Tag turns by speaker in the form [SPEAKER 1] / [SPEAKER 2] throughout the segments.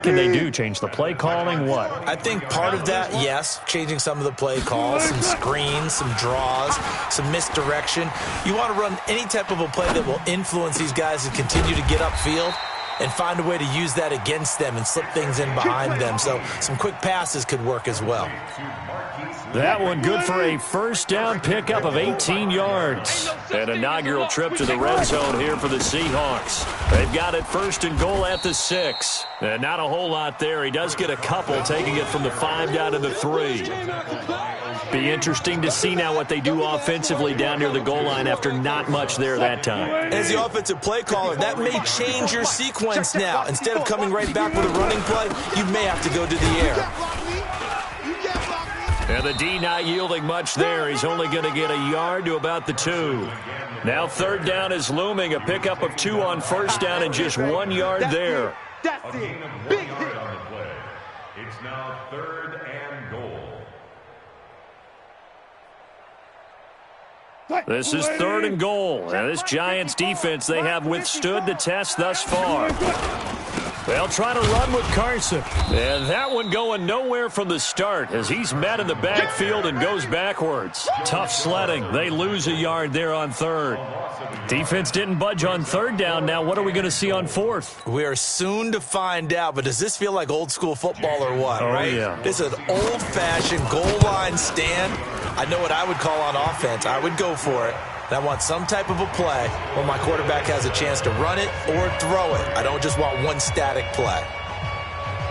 [SPEAKER 1] Can they do? Change the play calling? What?
[SPEAKER 2] I think part of that, yes, changing some of the play calls, some screens, some draws, some misdirection. You want to run any type of a play that will influence these guys to continue to get upfield and find a way to use that against them and slip things in behind them. So some quick passes could work as well.
[SPEAKER 1] That one good for a first down pickup of 18 yards. An inaugural trip to the red zone here for the Seahawks. They've got it first and goal at the 6. And not a whole lot there. He does get a couple, taking it from the 5 down to the 3. Be interesting to see now what they do offensively down near the goal line after not much there that time.
[SPEAKER 2] As the offensive play caller, that may change your sequence now. Instead of coming right back with a running play, you may have to go to the air.
[SPEAKER 1] And the D not yielding much there. He's only going to get a yard to about the 2. Now third down is looming. A pickup of 2 on first down and just 1 yard there.
[SPEAKER 3] That's it. Big hit.
[SPEAKER 4] It's now third and goal.
[SPEAKER 1] This is third and goal. Now this Giants defense, they have withstood the test thus far. They'll try to run with Carson. And that one going nowhere from the start as he's met in the backfield and goes backwards. Tough sledding. They lose a yard there on third. Defense didn't budge on third down. Now what are we going to see on fourth?
[SPEAKER 2] We are soon to find out, but does this feel like old school football or what, right?
[SPEAKER 1] Yeah.
[SPEAKER 2] This is an old-fashioned goal line stand. I know what I would call on offense. I would go for it. I want some type of a play where my quarterback has a chance to run it or throw it. I don't just want one static play.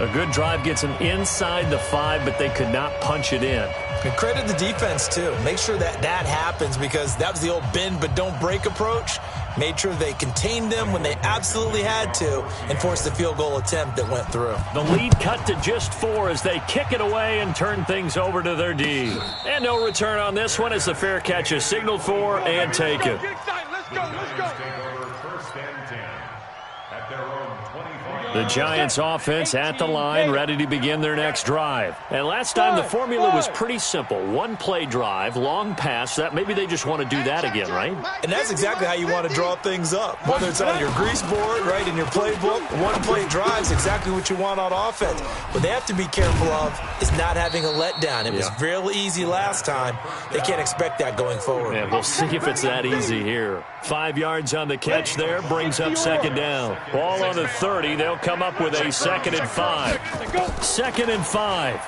[SPEAKER 1] A good drive gets them inside the 5, but they could not punch it in.
[SPEAKER 2] And credit the defense, too. Make sure that happens because that was the old bend but don't break approach. Made sure they contained them when they absolutely had to and forced the field goal attempt that went through.
[SPEAKER 1] The lead cut to just 4 as they kick it away and turn things over to their D. And no return on this one as the fair catch is signaled for and taken.
[SPEAKER 3] Let's go.
[SPEAKER 1] The Giants offense at the line, ready to begin their next drive. And last time the formula was pretty simple. One play drive, long pass. That maybe they just want to do that again, right?
[SPEAKER 2] And that's exactly how you want to draw things up. Whether it's on your grease board, right, in your playbook, one play drive is exactly what you want on offense. What they have to be careful of is not having a letdown. It was real easy last time. They can't expect that going forward.
[SPEAKER 1] And we'll see if it's that easy here. 5 yards on the catch there, brings up second down. Ball on the 30. They'll come up with a 2nd and 5. 2nd and 5.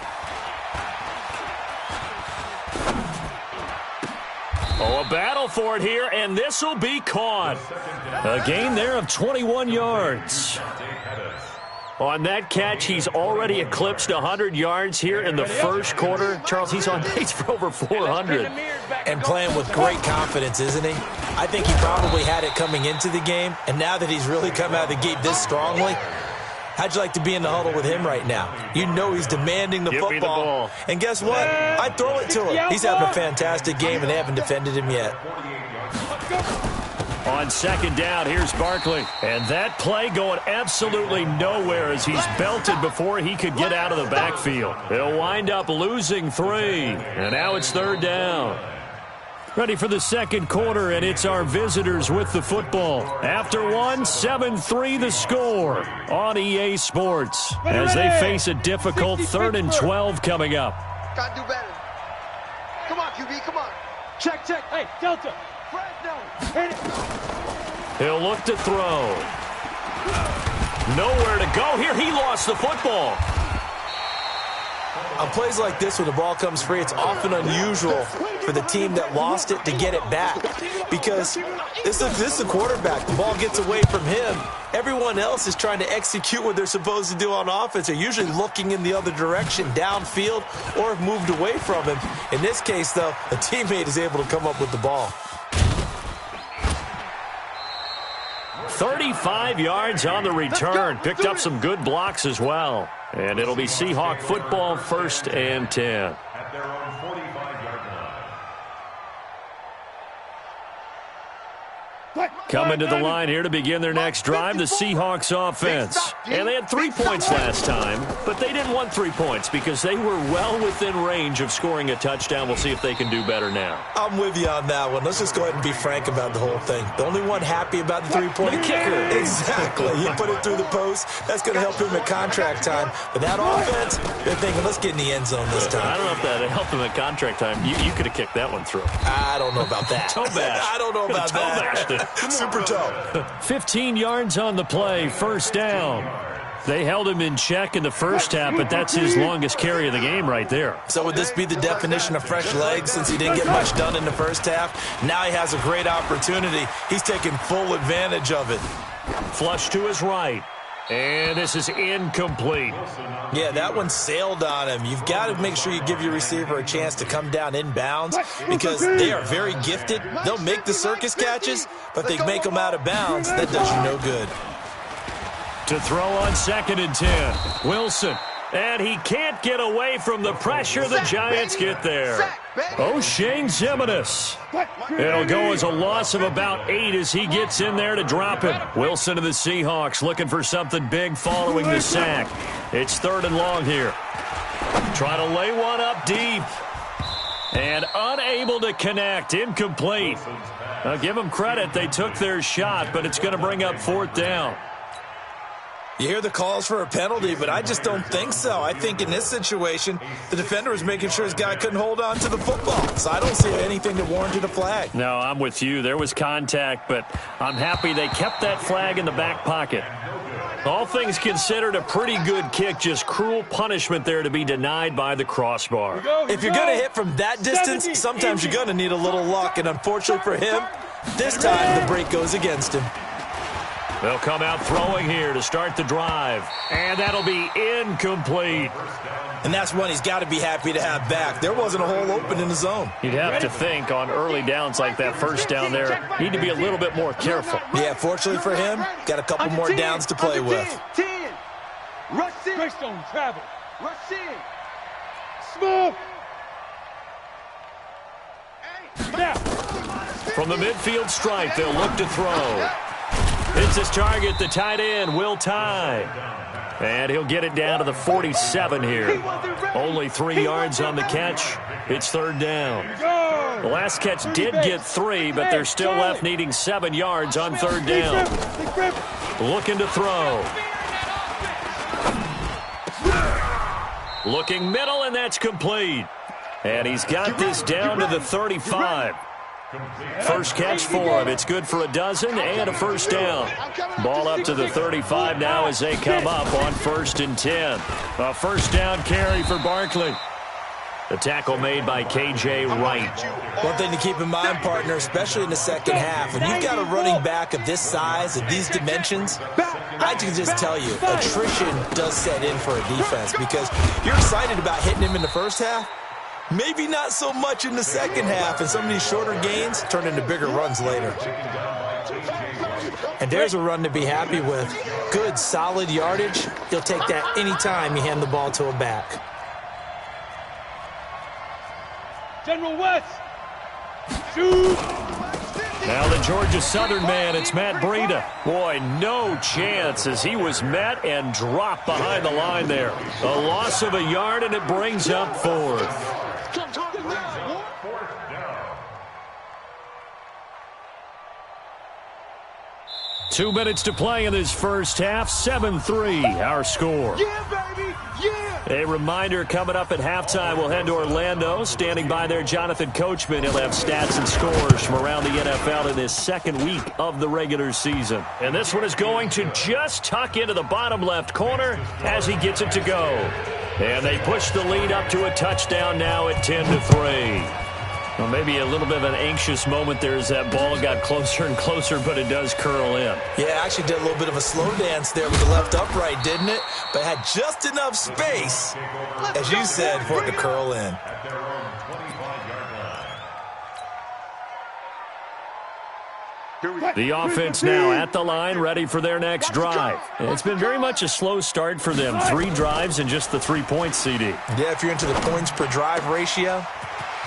[SPEAKER 1] Oh, a battle for it here, and this will be caught. A gain there of 21 yards. On that catch, he's already eclipsed 100 yards here in the first quarter. Charles, he's on pace for over 400.
[SPEAKER 2] And playing with great confidence, isn't he? I think he probably had it coming into the game, and now that he's really come out of the gate this strongly, how'd you like to be in the huddle with him right now? You know he's demanding the football. And guess what? I'd throw it to him. He's having a fantastic game, and they haven't defended him yet.
[SPEAKER 1] On second down, here's Barkley. And that play going absolutely nowhere as he's belted before he could get out of the backfield. He'll wind up losing 3. And now it's third down. Ready for the second quarter, and it's our visitors with the football. After 1, 7-3 the score on EA Sports as they face a difficult 3rd and 12 coming up.
[SPEAKER 3] Gotta do better. Come on, QB, come on. Check. Hey, Delta. Hit it.
[SPEAKER 1] He'll look to throw. Nowhere to go here. He lost the football.
[SPEAKER 2] On plays like this, when the ball comes free, it's often unusual for the team that lost it to get it back. Because this is the quarterback. The ball gets away from him. Everyone else is trying to execute what they're supposed to do on offense. They're usually looking in the other direction, downfield, or have moved away from him. In this case, though, a teammate is able to come up with the ball.
[SPEAKER 1] 35 yards on the return. Picked up some good blocks as well. And it'll be Seahawk football, 1st and 10.
[SPEAKER 4] At their own 45-yard
[SPEAKER 1] Coming to the line here to begin their next drive, the Seahawks offense. And they had 3 points last time, but they didn't want 3 points because they were well within range of scoring a touchdown. We'll see if they can do better now.
[SPEAKER 2] I'm with you on that one. Let's just go ahead and be frank about the whole thing. The only one happy about the three-point kicker. Exactly. He put it through the post. That's going to help him at contract time. But that offense, they're thinking, let's get in the end zone this time.
[SPEAKER 1] I don't know if that helped him at contract time. You could have kicked that one through.
[SPEAKER 2] I don't know about that.
[SPEAKER 1] Toe bash.
[SPEAKER 2] I don't know about that. Super toe.
[SPEAKER 1] 15 yards on the play, first down. They held him in check in the first half, but that's his longest carry of the game right there.
[SPEAKER 2] So would this be the definition of fresh legs since he didn't get much done in the first half? Now he has a great opportunity. He's taking full advantage of it.
[SPEAKER 1] Flush to his right. And this is incomplete.
[SPEAKER 2] Yeah, that one sailed on him. You've got to make sure you give your receiver a chance to come down inbounds because they are very gifted. They'll make the circus catches, but they make them out of bounds. That does you no good.
[SPEAKER 1] To throw on 2nd and 10. Wilson. And he can't get away from the pressure. The Giants get there. O'Shane Ximines. It'll go as a loss of about 8 as he gets in there to drop him. Wilson to the Seahawks looking for something big following the sack. It's 3rd and long here. Try to lay one up deep. And unable to connect. Incomplete. Now give them credit. They took their shot, but it's going to bring up 4th down.
[SPEAKER 2] You hear the calls for a penalty, but I just don't think so. I think in this situation, the defender was making sure his guy couldn't hold on to the football. So I don't see anything that warranted a flag.
[SPEAKER 1] No, I'm with you. There was contact, but I'm happy they kept that flag in the back pocket. All things considered, a pretty good kick, just cruel punishment there to be denied by the crossbar.
[SPEAKER 2] If you're going to hit from that distance, sometimes you're going to need a little luck, and unfortunately for him, this time the break goes against him.
[SPEAKER 1] They'll come out throwing here to start the drive. And that'll be incomplete.
[SPEAKER 2] And that's one he's got to be happy to have back. There wasn't a hole open in the zone.
[SPEAKER 1] You'd have to think on early downs like that first down there, need to be a little bit more careful.
[SPEAKER 2] Yeah, fortunately for him, got a couple more downs to play with.
[SPEAKER 3] 10. Rush in. Greystone travel. Rush in. Smooth.
[SPEAKER 1] From the midfield stripe, they'll look to throw. It's his target, the tight end, Will Tye. And he'll get it down to the 47 here. Only 3 yards on the catch. It's 3rd down. The last catch did get 3, but they're still left needing 7 yards on 3rd down. Looking to throw. Looking middle, and that's complete. And he's got this down to the 35. First catch for him. It's good for a dozen and a first down. Ball up to the 35 now as they come up on 1st and 10. A first down carry for Barkley. The tackle made by K.J. Wright.
[SPEAKER 2] One thing to keep in mind, partner, especially in the second half, when you've got a running back of this size, of these dimensions, I can just tell you, attrition does set in for a defense because you're excited about hitting him in the first half. Maybe not so much in the second half, and some of these shorter gains turn into bigger runs later. And there's a run to be happy with. Good, solid yardage. He'll take that anytime you hand the ball to a back.
[SPEAKER 3] General West. Shoot.
[SPEAKER 1] Now the Georgia Southern man, it's Matt Breida. Boy, no chance as he was met and dropped behind the line there. A loss of a yard, and it brings up 4th. 2 minutes to play in this first half. 7-3, our score.
[SPEAKER 3] Yeah, baby. Yeah.
[SPEAKER 1] A reminder coming up at halftime, we'll head to Orlando. Standing by there, Jonathan Coachman. He'll have stats and scores from around the NFL in this second week of the regular season. And this one is going to just tuck into the bottom left corner as he gets it to go. And they push the lead up to a touchdown now at 10-3. Well, maybe a little bit of an anxious moment there as that ball got closer and closer, but it does curl in.
[SPEAKER 2] Yeah, actually did a little bit of a slow dance there with the left upright, didn't it? But had just enough space, as you said, for it to curl in.
[SPEAKER 1] The offense now at the line, ready for their next drive. It's been very much a slow start for them. 3 drives and just the 3 points, CD.
[SPEAKER 2] Yeah, if you're into the points per drive ratio,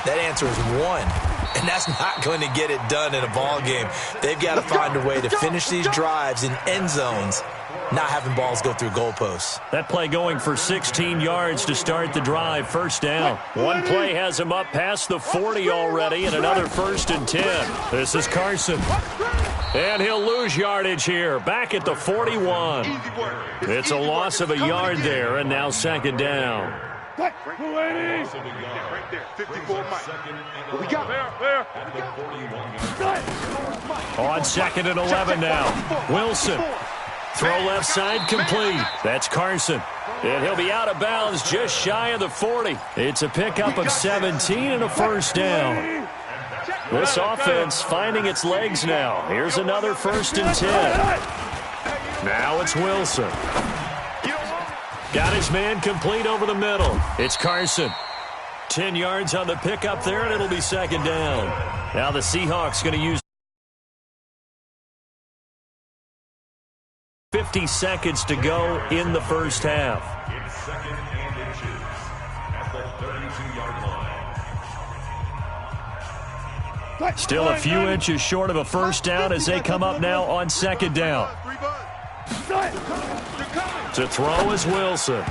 [SPEAKER 2] that answer is 1. And that's not going to get it done in a ball game. They've got to find a way to finish these drives in end zones, not having balls go through goalposts.
[SPEAKER 1] That play going for 16 yards to start the drive. First down. One play has him up past the 40 already, and another 1st and 10. This is Carson. And he'll lose yardage here. Back at the 41. It's a loss of a yard there, and now 2nd down.
[SPEAKER 3] Right there, 54 Mike. What we got? There.
[SPEAKER 1] On 2nd and 11 now. Wilson. Throw left side complete. That's Carson. And he'll be out of bounds just shy of the 40. It's a pickup of 17 and a 1st down. This offense finding its legs now. Here's another 1st and 10. Now it's Wilson. Got his man complete over the middle. It's Carson. 10 yards on the pickup there, and it'll be 2nd down. Now the Seahawks going to use 50 seconds to go in the first half.
[SPEAKER 4] It's 2nd and inches at the 32-yard line.
[SPEAKER 1] Still a few inches short of a 1st down as they come up now on 2nd down. To throw is Wilson.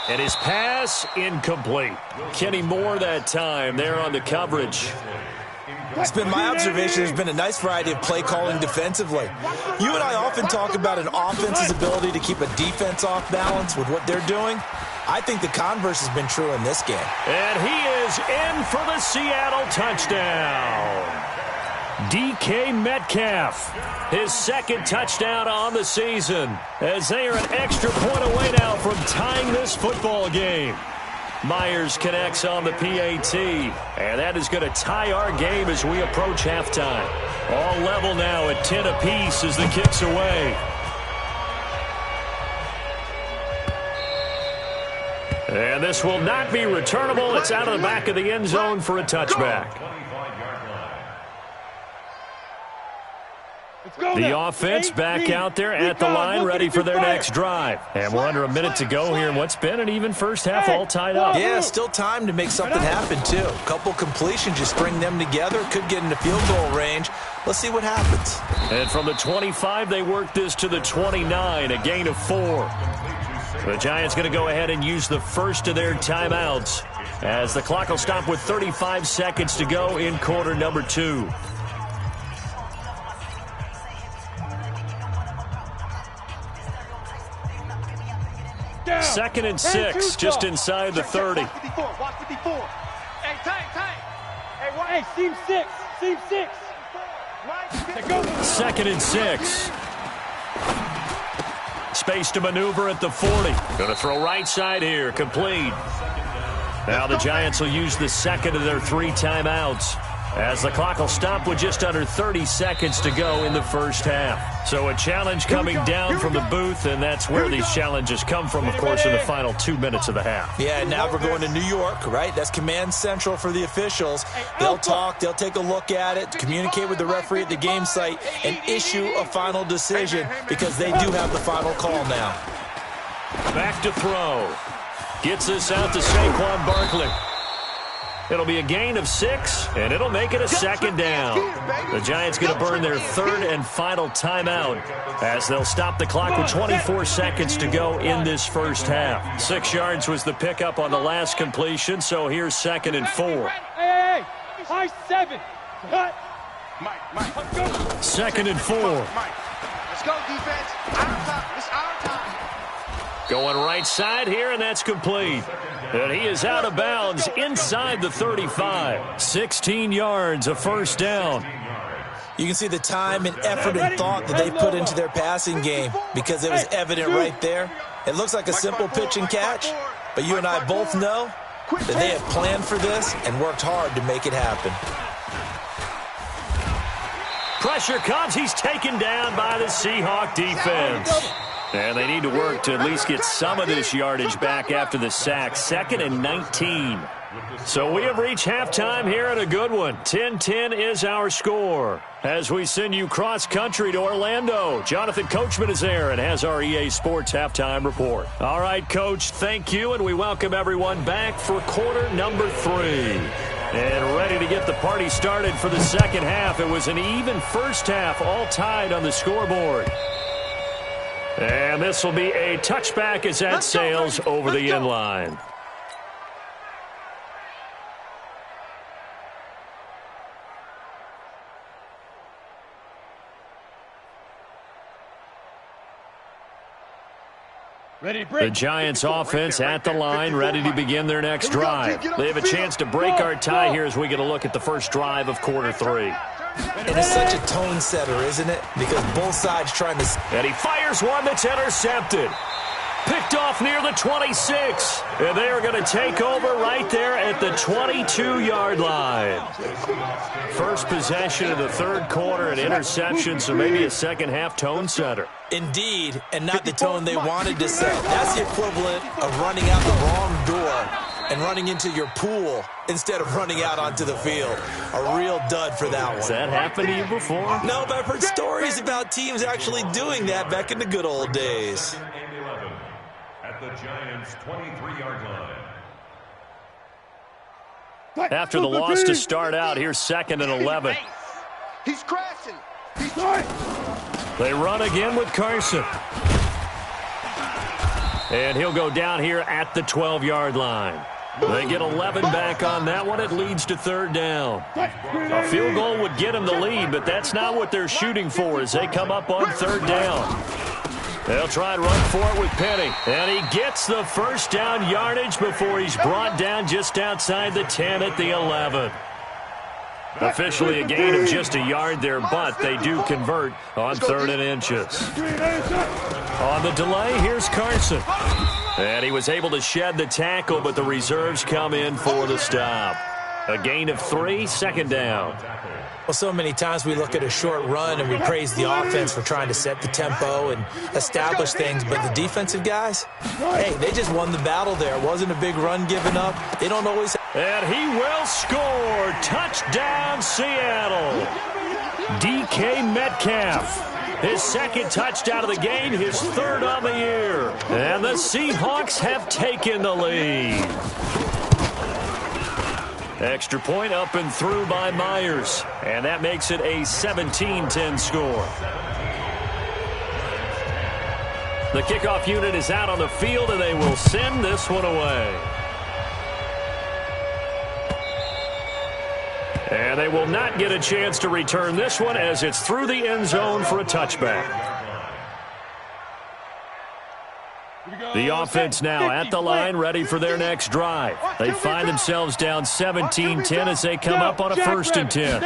[SPEAKER 1] And his pass incomplete. Kenny Moore that time there on the coverage.
[SPEAKER 2] It's been my observation there's been a nice variety of play calling defensively. You and I often talk about an offense's ability to keep a defense off balance with what they're doing. I think the converse has been true in this game.
[SPEAKER 1] And he is in for the Seattle touchdown. DK Metcalf, his 2nd touchdown on the season, as they are an extra point away now from tying this football game. Myers connects on the PAT, and that is going to tie our game as we approach halftime. All level now at 10 apiece as the kick's away. And this will not be returnable. It's out of the back of the end zone for a touchback. The offense back out there at the line, ready for their next drive. And we're under a minute to go here in what's been an even first half, all tied up.
[SPEAKER 2] Yeah, still time to make something happen, too. A couple completions, just string them together. Could get into field goal range. Let's see what happens.
[SPEAKER 1] And from the 25, they work this to the 29, a gain of 4. The Giants going to go ahead and use the first of their timeouts as the clock will stop with 35 seconds to go in quarter number 2. Second and 6, just inside the 30.
[SPEAKER 3] Watch 54. Hey, tank. Hey, seam 6.
[SPEAKER 1] Second and 6. Space to maneuver at the 40. Going to throw right side here, complete. Now the Giants will use the second of their 3 timeouts as the clock will stop with just under 30 seconds to go in the first half. So a challenge coming down from the booth, and that's where these challenges come from, of course, in the final 2 minutes of the half.
[SPEAKER 2] Yeah, now we're going to New York, right? That's command central for the officials. They'll talk, they'll take a look at it, communicate with the referee at the game site, and issue a final decision because they do have the final call now.
[SPEAKER 1] Back to throw. Gets this out to Saquon Barkley. It'll be a gain of 6, and it'll make it a 2nd down. The Giants going to burn their 3rd and final timeout as they'll stop the clock with 24 seconds to go in this first half. 6 yards was the pickup on the last completion, so here's 2nd and 4.
[SPEAKER 3] Hey, high 7. Cut. Mike.
[SPEAKER 1] 2nd and 4.
[SPEAKER 3] Let's go, defense. Our time. It's our time.
[SPEAKER 1] Going right side here, and that's complete. And he is out of bounds inside the 35. 16 yards, a 1st down.
[SPEAKER 2] You can see the time and effort and thought that they put into their passing game because it was evident right there. It looks like a simple pitch and catch, but you and I both know that they have planned for this and worked hard to make it happen.
[SPEAKER 1] Pressure comes. He's taken down by the Seahawk defense. And they need to work to at least get some of this yardage back after the sack. 2nd and 19. So we have reached halftime here at a good one. 10-10 is our score. As we send you cross-country to Orlando, Jonathan Coachman is there and has our EA Sports halftime report. All right, Coach, thank you, and we welcome everyone back for quarter number 3. And ready to get the party started for the second half. It was an even first half, all tied on the scoreboard. And this will be a touchback as that sails over the end line. The Giants offense at the line, ready to begin their next drive. They have a chance to break our tie here as we get a look at the first drive of quarter 3.
[SPEAKER 2] And it's such a tone setter, isn't it? Because both sides trying to...
[SPEAKER 1] And he fires one that's intercepted. Picked off near the 26. And they are going to take over right there at the 22-yard line. First possession of the third quarter, an interception, so maybe a second-half tone setter.
[SPEAKER 2] Indeed, and not the tone they wanted to set. That's the equivalent of running out the wrong door and running into your pool instead of running out onto the field. A real dud for that one.
[SPEAKER 1] Has that happened to you before?
[SPEAKER 2] No, but I've heard stories about teams actually doing that back in the good old days.
[SPEAKER 4] At the Giants' 23-yard line.
[SPEAKER 1] After the loss to start out, here's 2nd and 11.
[SPEAKER 3] He's crashing. He's trying.
[SPEAKER 1] They run again with Carson. And he'll go down here at the 12-yard line. They get 11 back on that one. It leads to 3rd down. A field goal would get them the lead, but that's not what they're shooting for as they come up on 3rd down. They'll try and run for it with Penny. And he gets the first down yardage before he's brought down just outside the 10 at the 11. Officially a gain of just a yard there, but they do convert on 3rd and inches. On the delay, here's Carson. And he was able to shed the tackle, but the reserves come in for the stop. A gain of 3, 2nd down.
[SPEAKER 2] Well, so many times we look at a short run and we praise the offense for trying to set the tempo and establish things, but the defensive guys, hey, they just won the battle there. It wasn't a big run given up. They don't always...
[SPEAKER 1] And he will score. Touchdown, Seattle. DK Metcalf. His 2nd touchdown of the game, his 3rd on the year. And the Seahawks have taken the lead. Extra point up and through by Myers. And that makes it a 17-10 score. The kickoff unit is out on the field, and they will send this one away. And they will not get a chance to return this one as it's through the end zone for a touchback. The offense now at the line, ready for their next drive. They find themselves down 17-10 as they come up on a 1st and 10.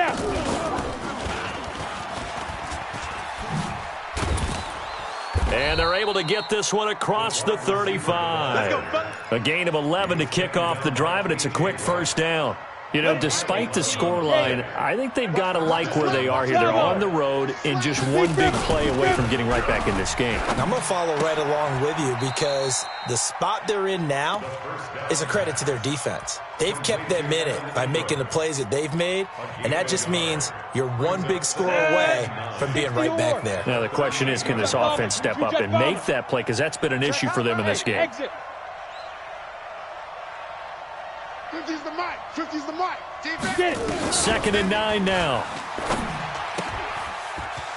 [SPEAKER 1] And they're able to get this one across the 35. A gain of 11 to kick off the drive, and it's a quick 1st down. You know, despite the scoreline, I think they've got to like where they are here. They're on the road and just one big play away from getting right back in this game.
[SPEAKER 2] I'm going to follow right along with you because the spot they're in now is a credit to their defense. They've kept them in it by making the plays that they've made, and that just means you're one big score away from being right back there.
[SPEAKER 1] Now, the question is, can this offense step up and make that play? Because that's been an issue for them in this game.
[SPEAKER 3] 50's the mic. 50's the mic.
[SPEAKER 1] 2nd and 9 now.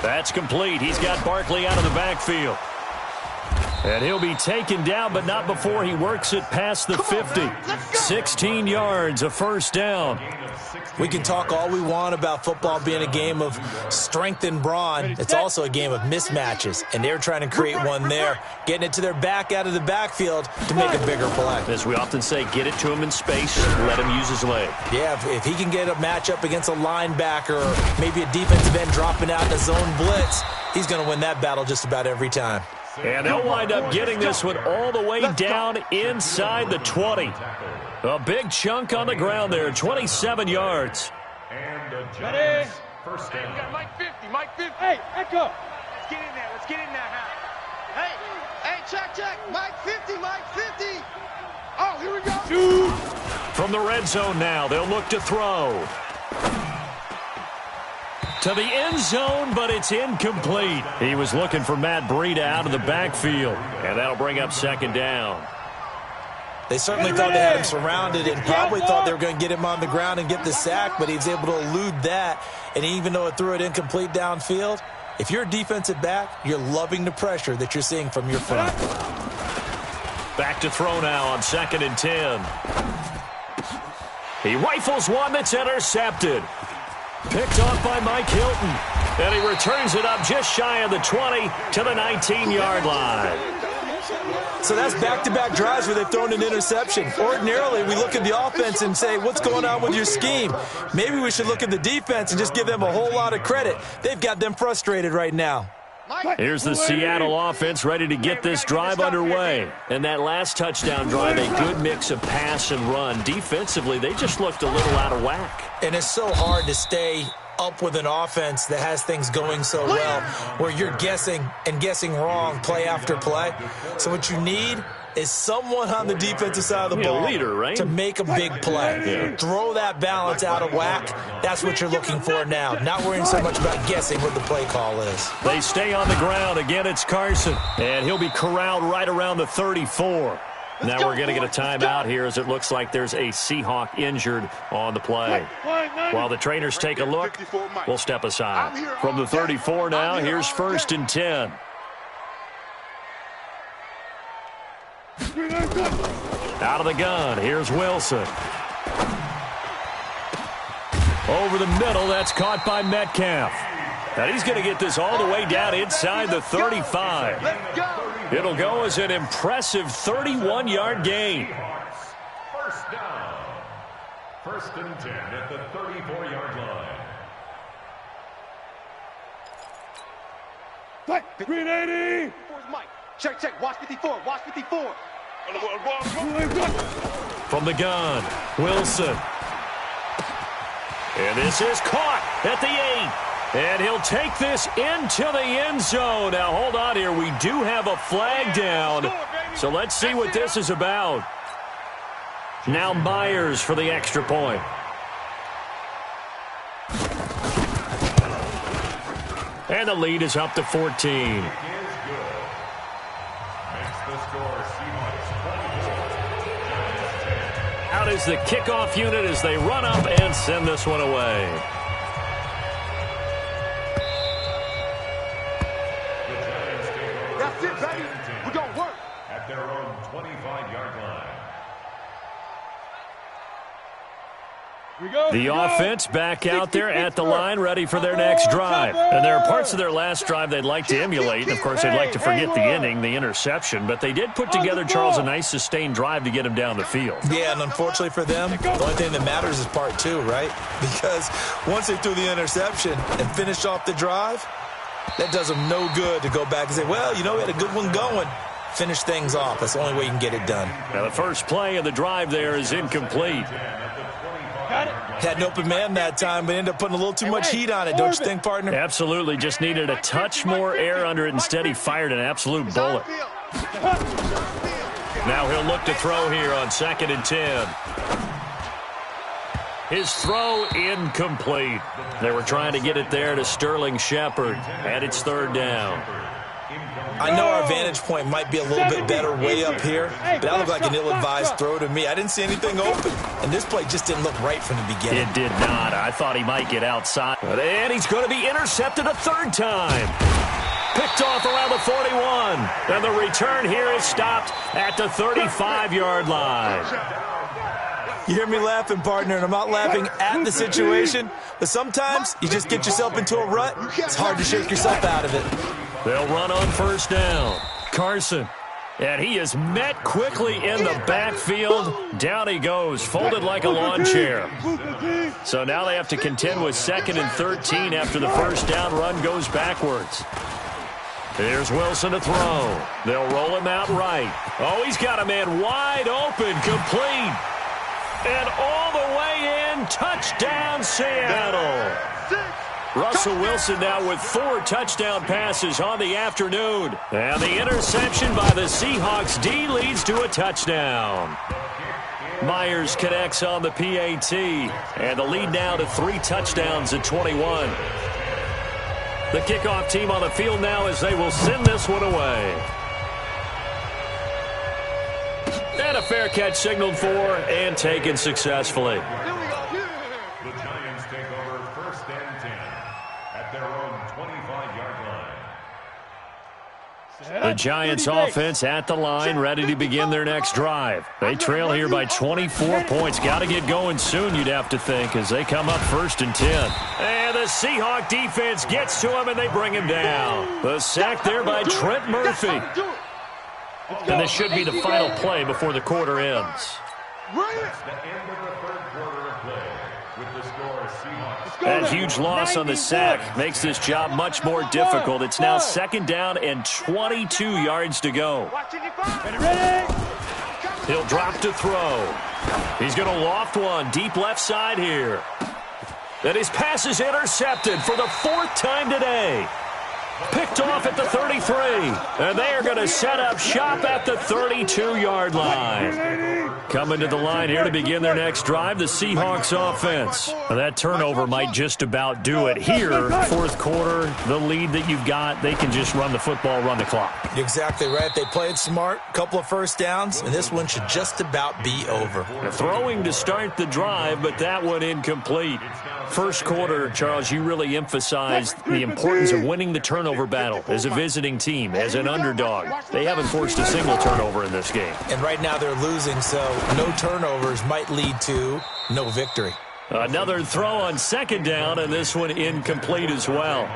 [SPEAKER 1] That's complete. He's got Barkley out of the backfield. And he'll be taken down, but not before he works it past the 50. 16 yards, a 1st down.
[SPEAKER 2] We can talk all we want about football being a game of strength and brawn. It's also a game of mismatches, and they're trying to create one there, getting it to their back out of the backfield to make a bigger play.
[SPEAKER 1] As we often say, get it to him in space, let him use his leg.
[SPEAKER 2] Yeah, if he can get a matchup against a linebacker or maybe a defensive end dropping out in a zone blitz, he's going to win that battle just about every time.
[SPEAKER 1] And they'll wind up getting this one all the way down inside the 20. A big chunk on the ground there, 27 yards.
[SPEAKER 4] And the Giants' 1st down.
[SPEAKER 3] We got Mike 50. Mike 50. Hey, Echo. Let's get in there. Let's get in there. Hey, check. Mike 50. Mike 50. Oh, here we go.
[SPEAKER 1] From the red zone now, they'll look to throw. To the end zone, but it's incomplete. He was looking for Matt Breida out of the backfield, and that'll bring up 2nd down.
[SPEAKER 2] They certainly thought they had him surrounded and probably thought they were going to get him on the ground and get the sack, but he was able to elude that. And even though it threw it incomplete downfield, if you're a defensive back, you're loving the pressure that you're seeing from your front.
[SPEAKER 1] Back to throw now on 2nd and 10. He rifles one that's intercepted. Picked off by Mike Hilton. And he returns it up just shy of the 20 to the 19-yard line.
[SPEAKER 2] So that's back-to-back drives where they've thrown an interception. Ordinarily, we look at the offense and say, what's going on with your scheme? Maybe we should look at the defense and just give them a whole lot of credit. They've got them frustrated right now.
[SPEAKER 1] Here's the Seattle offense ready to get this drive underway. And that last touchdown drive, a good mix of pass and run. Defensively, they just looked a little out of whack.
[SPEAKER 2] And it's so hard to stay up with an offense that has things going so well where you're guessing and guessing wrong play after play. So what you need is someone on the defensive side of the ball
[SPEAKER 1] leader, right?
[SPEAKER 2] to make a big play. Yeah. Throw that balance out of whack. That's what you're looking for now. Not worrying so much about guessing what the play call is.
[SPEAKER 1] They stay on the ground. Again, it's Carson. And he'll be corralled right around the 34. Now we're going to get a timeout here as it looks like there's a Seahawk injured on the play. While the trainers take a look, we'll step aside. From the 34 now, here's 1st and 10. Out of the gun, here's Wilson. Over the middle, that's caught by Metcalf. And he's going to get this all the way down inside the 35. It'll go as an impressive 31-yard gain.
[SPEAKER 4] First down. 1st and 10 at the 34-yard line.
[SPEAKER 3] Green 80. Mike. Check. Watch 54. Watch 54.
[SPEAKER 1] From the gun, Wilson. And this is caught at the 8. And he'll take this into the end zone. Now, hold on here. We do have a flag down. So let's see what this is about. Now Myers for the extra point. And the lead is up to 14. Out is the kickoff unit as they run up and send this one away.
[SPEAKER 3] That's it, baby. We're going to work.
[SPEAKER 4] At their own 25-yard line.
[SPEAKER 1] The offense back out there at the line, ready for their next drive. And there are parts of their last drive they'd like to emulate. And, of course, they'd like to forget the inning, the interception. But they did put together, Charles, a nice sustained drive to get him down the field.
[SPEAKER 2] Yeah, and unfortunately for them, the only thing that matters is part 2, right? Because once they threw the interception and finished off the drive, that does them no good to go back and say, well, you know, we had a good one going. Finish things off. That's the only way you can get it done.
[SPEAKER 1] Now, the first play of the drive there is incomplete.
[SPEAKER 2] Had an open man that time, but ended up putting a little too much heat on it, don't you think, partner?
[SPEAKER 1] Absolutely. Just needed a touch more air under it. Instead, he fired an absolute bullet. Now he'll look to throw here on 2nd and 10. His throw incomplete. They were trying to get it there to Sterling Shepard, and it's 3rd down.
[SPEAKER 2] I know our vantage point might be a little bit better way up here, but that looked like an ill-advised throw to me. I didn't see anything open, and this play just didn't look right from the beginning.
[SPEAKER 1] It did not. I thought he might get outside. And he's going to be intercepted a 3rd time. Picked off around the 41. And the return here is stopped at the 35-yard line.
[SPEAKER 2] You hear me laughing, partner, and I'm not laughing at the situation, but sometimes you just get yourself into a rut. It's hard to shake yourself out of it.
[SPEAKER 1] They'll run on 1st down. Carson. And he is met quickly in the backfield. Down he goes, folded like a lawn chair. So now they have to contend with 2nd and 13 after the 1st down run goes backwards. Here's Wilson to throw. They'll roll him out right. Oh, he's got a man wide open, complete. And all the way in, touchdown Seattle. Russell Wilson now with 4 touchdown passes on the afternoon. And the interception by the Seahawks D leads to a touchdown. Myers connects on the PAT. And the lead now to 3 touchdowns at 21. The kickoff team on the field now as they will send this one away. And a fair catch signaled for and taken successfully.
[SPEAKER 4] The Giants take over 1st and 10 at their own 25-yard line.
[SPEAKER 1] The Giants offense at the line, ready to begin their next drive. They trail here by 24 points. Got to get going soon, you'd have to think, as they come up 1st and 10. And the Seahawk defense gets to him, and they bring him down. The sack there by Trent Murphy. And this should be the final play before the quarter ends.
[SPEAKER 4] That's the end of the 3rd quarter of play with the score Seahawks.
[SPEAKER 1] That huge loss on the sack makes this job much more difficult. It's now 2nd down and 22 yards to go. He'll drop to throw. He's going to loft one deep left side here. And his pass is intercepted for the 4th time today. Picked off at the 33, and they are going to set up shop at the 32-yard line. Coming to the line here to begin their next drive, the Seahawks offense. That turnover might just about do it here. 4th quarter, the lead that you've got, they can just run the football, run the clock.
[SPEAKER 2] You're exactly right. They played smart, couple of first downs, and this one should just about be over.
[SPEAKER 1] Throwing to start the drive, but that one incomplete. 1st quarter, Charles, you really emphasized the importance of winning the turnover battle as a visiting team, as an underdog. They haven't forced a single turnover in this game.
[SPEAKER 2] And right now they're losing, so no turnovers might lead to no victory.
[SPEAKER 1] Another throw on 2nd down, and this one incomplete as well.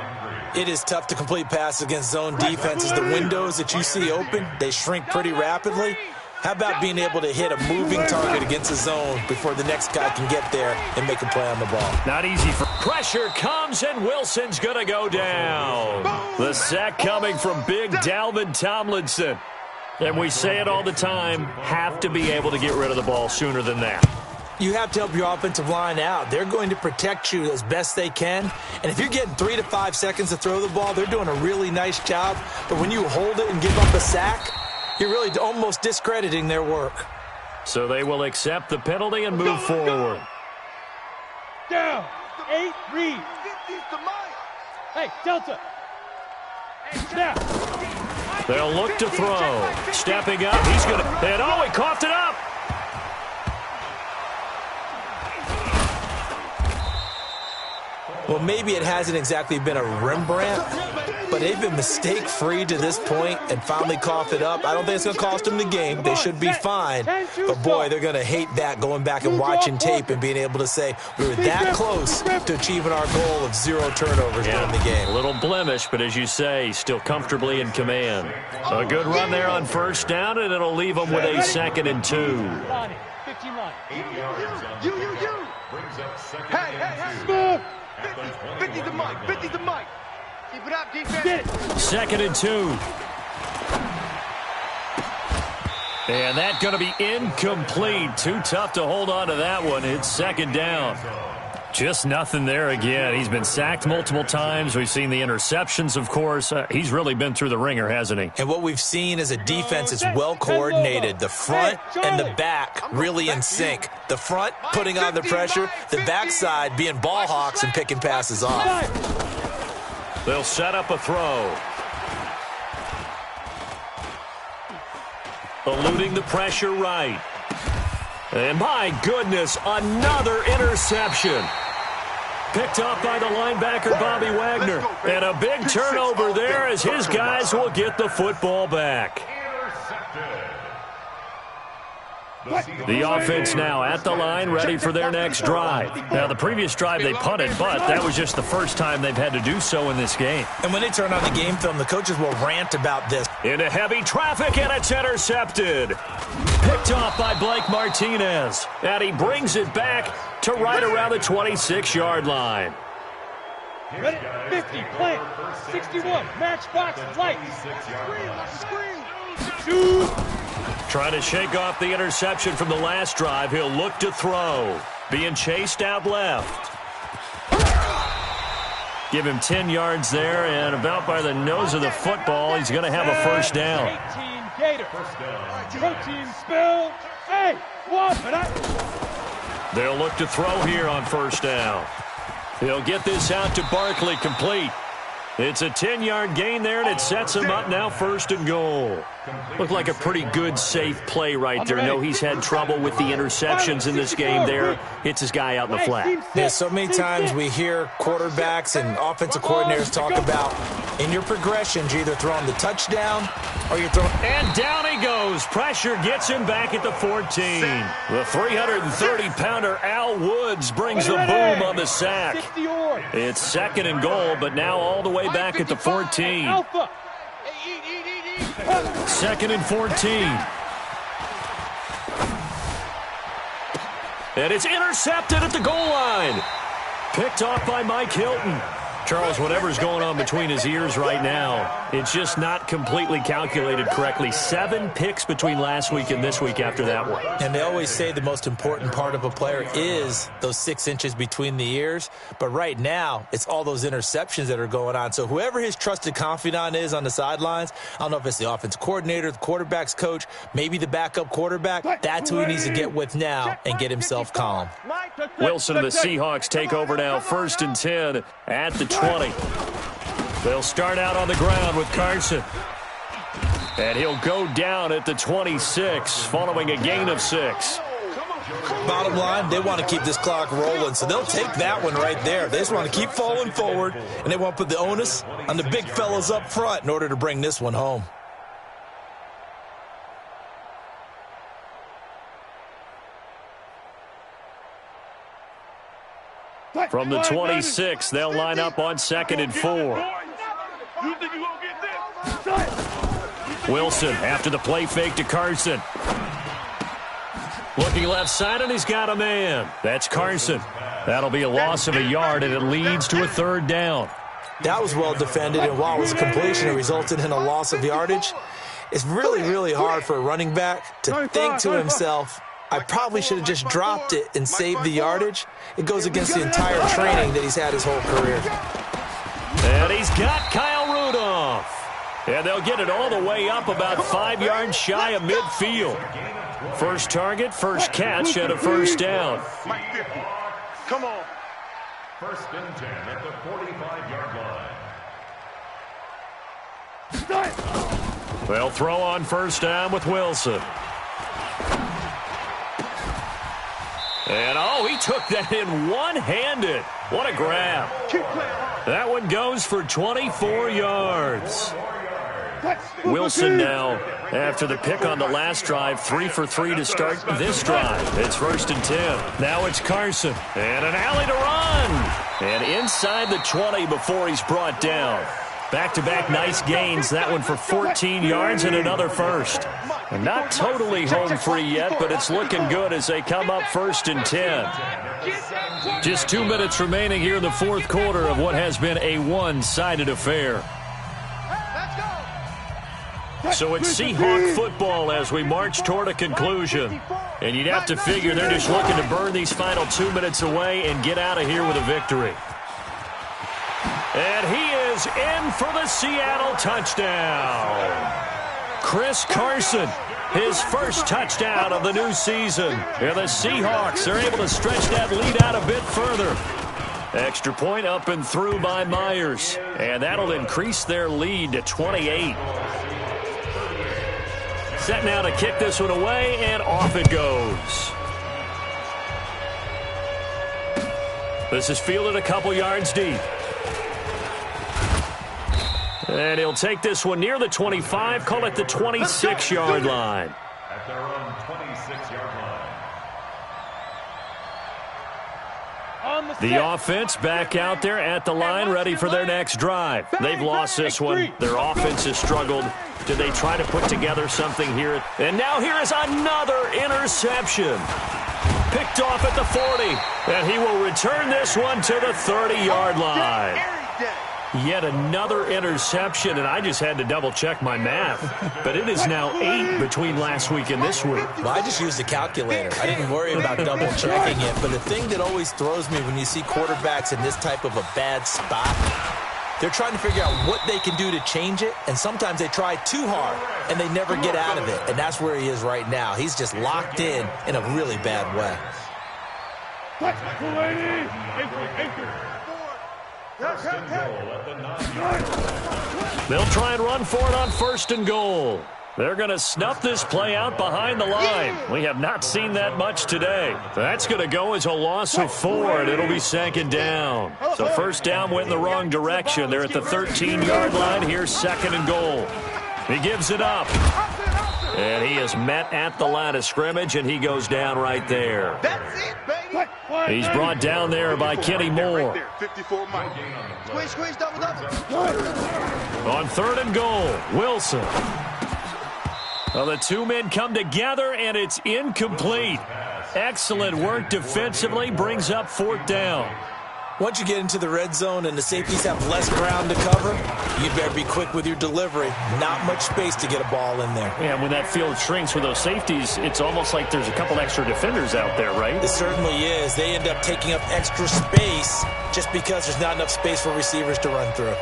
[SPEAKER 2] It is tough to complete passes against zone defenses. The windows that you see open, they shrink pretty rapidly. How about being able to hit a moving target against a zone before the next guy can get there and make a play on the ball?
[SPEAKER 1] Not easy for pressure comes, and Wilson's going to go down. The sack coming from big Dalvin Tomlinson. And we say it all the time, have to be able to get rid of the ball sooner than that.
[SPEAKER 2] You have to help your offensive line out. They're going to protect you as best they can. And if you're getting 3 to 5 seconds to throw the ball, they're doing a really nice job. But when you hold it and give up a sack, you're really almost discrediting their work.
[SPEAKER 1] So they will accept the penalty and move forward.
[SPEAKER 3] Down. 8, read. Hey, Delta. Snap.
[SPEAKER 1] They'll look to throw. Stepping up. He's going to. And oh, he coughed it up.
[SPEAKER 2] Well, maybe it hasn't exactly been a Rembrandt, but they've been mistake-free to this point and finally coughed it up. I don't think it's going to cost them the game. They should be fine. But, boy, they're going to hate that, going back and watching tape and being able to say we were that close to achieving our goal of 0 turnovers during the game.
[SPEAKER 1] A little blemish, but as you say, still comfortably in command. A good run there on 1st down, and it'll leave them with a 2nd and 2.
[SPEAKER 3] 15 line.
[SPEAKER 4] 8 yards on
[SPEAKER 3] You.
[SPEAKER 4] brings up 2nd
[SPEAKER 3] Hey,
[SPEAKER 4] and 2.
[SPEAKER 3] smooth.
[SPEAKER 4] At the
[SPEAKER 3] 50 to Mike. 50 to Mike. Keep it up, defense.
[SPEAKER 1] Get it. 2nd and 2. And that's going to be incomplete. Too tough to hold on to that one. It's 2nd down. Just nothing there again. He's been sacked multiple times. We've seen the interceptions, of course. He's really been through the ringer, hasn't he?
[SPEAKER 2] And what we've seen is a defense that's well coordinated. The front and the back really in sync. The front putting on the pressure, the backside being ball hawks and picking passes off.
[SPEAKER 1] They'll set up a throw. Eluding the pressure right. And my goodness, another interception. Picked off by the linebacker, Bobby Wagner. And a big turnover there as his guys will get the football back. The offense now at the line, ready for their next drive. Now, the previous drive they punted, but that was just the first time they've had to do so in this game.
[SPEAKER 2] And when they turn on the game film, the coaches will rant about this.
[SPEAKER 1] Into heavy traffic, and it's intercepted. Picked off by Blake Martinez. And he brings it back to right around the 26-yard line.
[SPEAKER 3] Ready? 50, plant. 61, matchbox, light. Screen. Shoot.
[SPEAKER 1] Trying to shake off the interception from the last drive. He'll look to throw. Being chased out left. Give him 10 yards there, and about by the nose of the football, he's going to have a 1st down.
[SPEAKER 3] 18 Gator. Protein spill. Hey, what?
[SPEAKER 1] They'll look to throw here on 1st down. He'll get this out to Barkley complete. It's a 10-yard gain there, and it sets him up now 1st and goal. Looked like a pretty good, safe play right there. No, he's had trouble with the interceptions in this game there. Hits his guy out in the flat.
[SPEAKER 2] Yeah, so many times we hear quarterbacks and offensive coordinators talk about in your progressions, you're either throwing the touchdown or you're throwing...
[SPEAKER 1] And down he goes. Pressure gets him back at the 14. The 330-pounder Al Woods brings the boom on the sack. It's 2nd and goal, but now all the way back at the 14. 2nd and 14. And it's intercepted at the goal line. Picked off by Mike Hilton. Charles, whatever's going on between his ears right now, it's just not completely calculated correctly. 7 picks between last week and this week after that one.
[SPEAKER 2] And they always say the most important part of a player is those 6 inches between the ears. But right now, it's all those interceptions that are going on. So whoever his trusted confidant is on the sidelines, I don't know if it's the offense coordinator, the quarterback's coach, maybe the backup quarterback, that's who he needs to get with now and get himself calm.
[SPEAKER 1] Wilson and the Seahawks take over now, 1st and 10 at the 20. They'll start out on the ground with Carson. And he'll go down at the 26 following a gain of 6.
[SPEAKER 2] Bottom line, they want to keep this clock rolling, so they'll take that one right there. They just want to keep falling forward, and they want to put the onus on the big fellas up front in order to bring this one home.
[SPEAKER 1] From the 26, they'll line up on 2nd and 4. Wilson after the play fake to Carson. Looking left side, and he's got a man. That's Carson. That'll be a loss of a yard, and it leads to a 3rd down.
[SPEAKER 2] That was well defended, and while it was a completion, it resulted in a loss of yardage. It's really, really hard for a running back to think to himself, I probably should have just dropped it and saved the yardage. It goes against the entire training that he's had his whole career.
[SPEAKER 1] And he's got Kyle Rudolph. And they'll get it all the way up about 5 yards shy of midfield. First target, first catch, and a 1st down.
[SPEAKER 3] Come on.
[SPEAKER 4] 1st and 10 at the 45-yard line.
[SPEAKER 1] They'll throw on 1st down with Wilson. And, oh, he took that in one-handed. What a grab. That one goes for 24 yards. Wilson now, after the pick on the last drive, 3 for 3 to start this drive. It's 1st and 10. Now it's Carson. And an alley to run. And inside the 20 before he's brought down. Back-to-back nice gains. That one for 14 yards and another 1st. And not totally home free yet, but it's looking good as they come up 1st and 10. Just 2 minutes remaining here in the 4th quarter of what has been a one-sided affair. So it's Seahawk football as we march toward a conclusion. And you'd have to figure they're just looking to burn these final 2 minutes away and get out of here with a victory. And he is in for the Seattle touchdown. Chris Carson, his first touchdown of the new season. And the Seahawks are able to stretch that lead out a bit further. Extra point up and through by Myers. And that'll increase their lead to 28. Set now to kick this one away, and off it goes. This is fielded a couple yards deep. And he'll take this one near the 25, call it the 26-yard line.
[SPEAKER 4] At their own 26-yard line.
[SPEAKER 1] The offense back out there at the line, ready for their next drive. They've lost this one. Their offense has struggled. Did they try to put together something here? And now here is another interception. Picked off at the 40. And he will return this one to the 30-yard line. Yet another interception, and I just had to double-check my math. But it is now 8 between last week and this week.
[SPEAKER 2] Well, I just used a calculator. I didn't worry about double-checking it. But the thing that always throws me when you see quarterbacks in this type of a bad spot, they're trying to figure out what they can do to change it, and sometimes they try too hard, and they never get out of it. And that's where he is right now. He's just locked in a really bad way.
[SPEAKER 1] They'll try and run for it on 1st and goal. They're going to snuff this play out behind the line. We have not seen that much today. That's going to go as a loss of 4, and it'll be second down. So first down went in the wrong direction. They're at the 13-yard line. Here's second and goal. He gives it up. And he is met at the line of scrimmage, and he goes down right there.
[SPEAKER 3] That's it, baby.
[SPEAKER 1] He's brought down there by Kenny Moore.
[SPEAKER 3] 54 Mike. Squeeze, double.
[SPEAKER 1] On third and goal, Wilson. Well, the two men come together, and it's incomplete. Excellent work defensively, brings up fourth down.
[SPEAKER 2] Once you get into the red zone and the safeties have less ground to cover, you better be quick with your delivery. Not much space to get a ball in there.
[SPEAKER 1] Yeah, when that field shrinks for those safeties, it's almost like there's a couple extra defenders out there, right?
[SPEAKER 2] It certainly is. They end up taking up extra space just because there's not enough space for receivers to run through.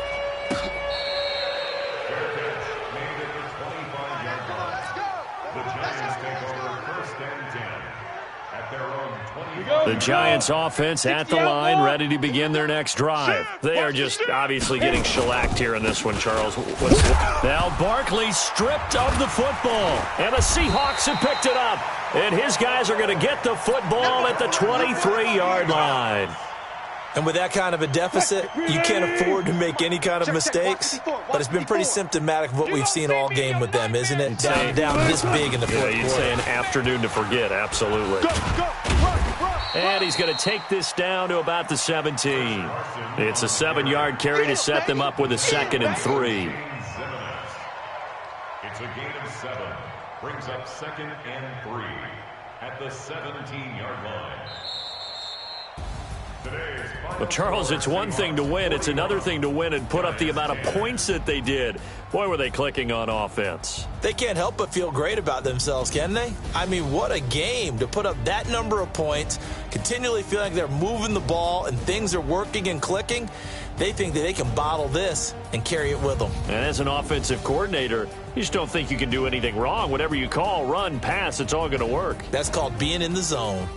[SPEAKER 1] The Giants offense at the line, ready to begin their next drive. They are just obviously getting shellacked here in this one, Charles. Now Barkley stripped of the football, and the Seahawks have picked it up. And his guys are going to get the football at the 23-yard line.
[SPEAKER 2] And with that kind of a deficit, you can't afford to make any kind of mistakes. But it's been pretty symptomatic of what we've seen all game with them, isn't it? Down this big in the fourth quarter.
[SPEAKER 1] You'd say an afternoon to forget, absolutely. And he's going to take this down to about the 17. It's a 7-yard carry to set them up with a 2nd and 3.
[SPEAKER 4] It's a gain of 7. Brings up 2nd and 3 at the 17-yard line.
[SPEAKER 1] Well, Charles, it's one thing to win. It's another thing to win and put up the amount of points that they did. Boy, were they clicking on offense.
[SPEAKER 2] They can't help but feel great about themselves, can they? I mean, what a game to put up that number of points, continually feeling like they're moving the ball and things are working and clicking. They think that they can bottle this and carry it with them.
[SPEAKER 1] And as an offensive coordinator, you just don't think you can do anything wrong. Whatever you call, run, pass, it's all going to work.
[SPEAKER 2] That's called being in the zone.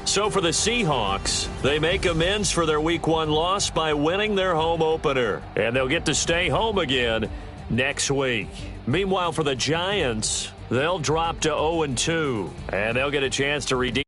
[SPEAKER 1] So for the Seahawks, they make amends for their Week 1 loss by winning their home opener. And they'll get to stay home again next week. Meanwhile, for the Giants, they'll drop to 0-2. And they'll get a chance to redeem